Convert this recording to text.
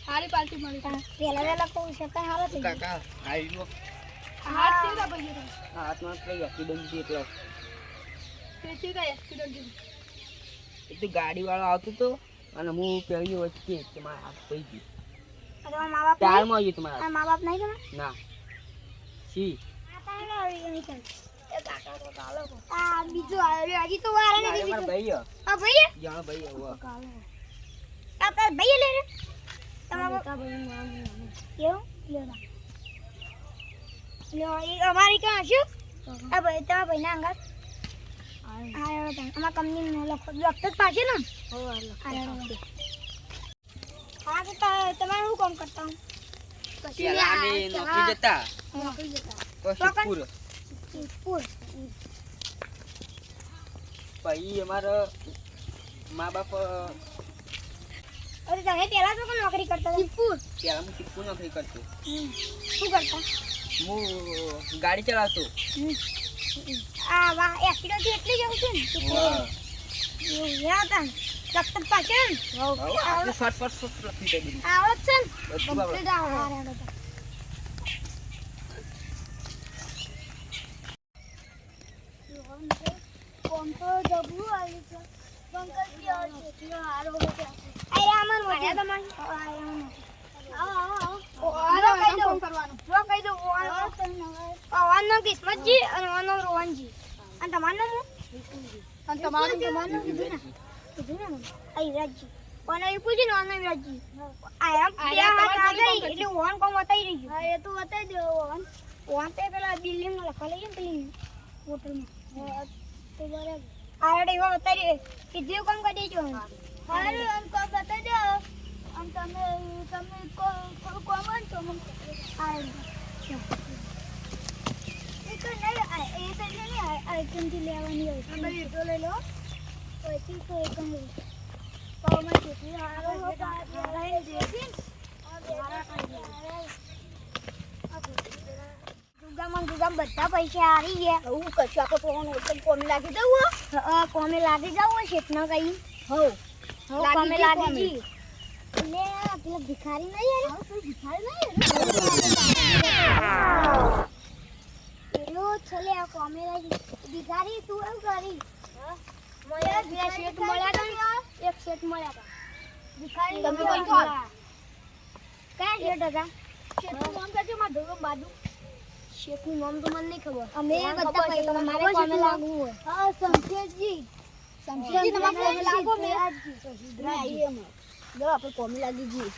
હારી પાર્ટી મળી પેલા વેલા કોઈ છે પણ હારો થઈ કાકા આઈલો હાથ કેલા ભાઈ હાથમાં કઈ એક્સિડન્ટ થી એટલે તેથી કઈ એક્સિડન્ટ થી તો ગાડી વાળો આવતો તો અને હું પેલી વચ્ચે કે મારા હાથ પડી ગયો અરે મારા બાપ ચાર માં આવ્યું તમારા મારા બાપ નહીં તમે ના સી આતા આવી નહીં એ કાકા તો કાલો આ બીજો આવ્યો હજી તો વાર નથી મારા ભાઈ આ ભાઈ જાણ ભાઈ આવો કાલો આ ભાઈ લે રે તમારા ભાઈ નામ કેવું લેવા લો એ અમારી ક્યાં છે આ ભાઈ તમારા ભાઈ ના અંગાત આયો તા અમાર કંપની નો લખત પાછે ને હો લખત હા તો તમારું શું કામ કરતા હું પછી અમે નોકરી જતા તો ભાઈ અમારા મા બાપ અરે તમે પેલા તો નોકરી કરતા સિદ્ધપુર પેલા હું સિદ્ધપુર નોકરી કરતો શું કરતા હું ગાડી ચલાવતો આ વાહ એક્સિડન્ટ એટલી જવું છે ને એવું હતા લખત પાછે આવડે ફટ લખી દે દીધી આવડે છે ને કમ્પ્લીટ આવડે કોમ તો જબરું આવી છે બંકલ કી ઓર છે હારો હો છે અરે આમન મોઢે તમાર આવો કઈ દો કરવાનું જો કઈ દો ઓવાનો કિસ્મતજી અને ઓવાનો રોહનજી અને તમારનું અને તમારનું કીધું ને આઈ રાજજી ઓનો ઈપુજી નો ઓનો રાજજી આ એટલે ઓન કોમ બતાઈ રહી હા એ તો બતાઈ દે ઓન તે પેલા બિલ્ડિંગ માં લખા લઈએ પેલી હોટલમાં તો બરાબર આડે એવા બતાઈ કીધું કામ કરી દેજો હારે આમ કો બતાઈ દે આમ તમે કોમન તો મમ આડે એક નહીં એ સાઈડ નહીં આ કેમથી લેવાની હોય તમે તો લઈ લો પછી તો એક જ પાવમાં કેટલી હારો લઈને દેખી દુગામ બધા પૈસા હારી ગયા હું કશું આપણે પોવાનું એકદમ કોમે લાગી જવું કોમે લાગી જવું શેઠના કઈ કોમે લાગી જી એટલે પેલા ભિખારી નહીં યાર કોઈ ભિખારી નહીં પેલો છલે આ કોમે લાગી ભિખારી તું એમ કરી મોયા બે શેઠ મળ્યા હતા એક શેઠ મળ્યા હતા ભિખારી તમે કોઈ કોણ કયા શેઠ હતા શેઠનું નામ કહેજો માં ધોગમ બાજુ શેઠનું નામ તો મને નહીં ખબર અમે બધા પૈસા તમારે કોમે લાગવું હોય હા શમશેરજી તમારે કોમે લાગો મે આજજી જો આપણે કોમે લાગી ગઈ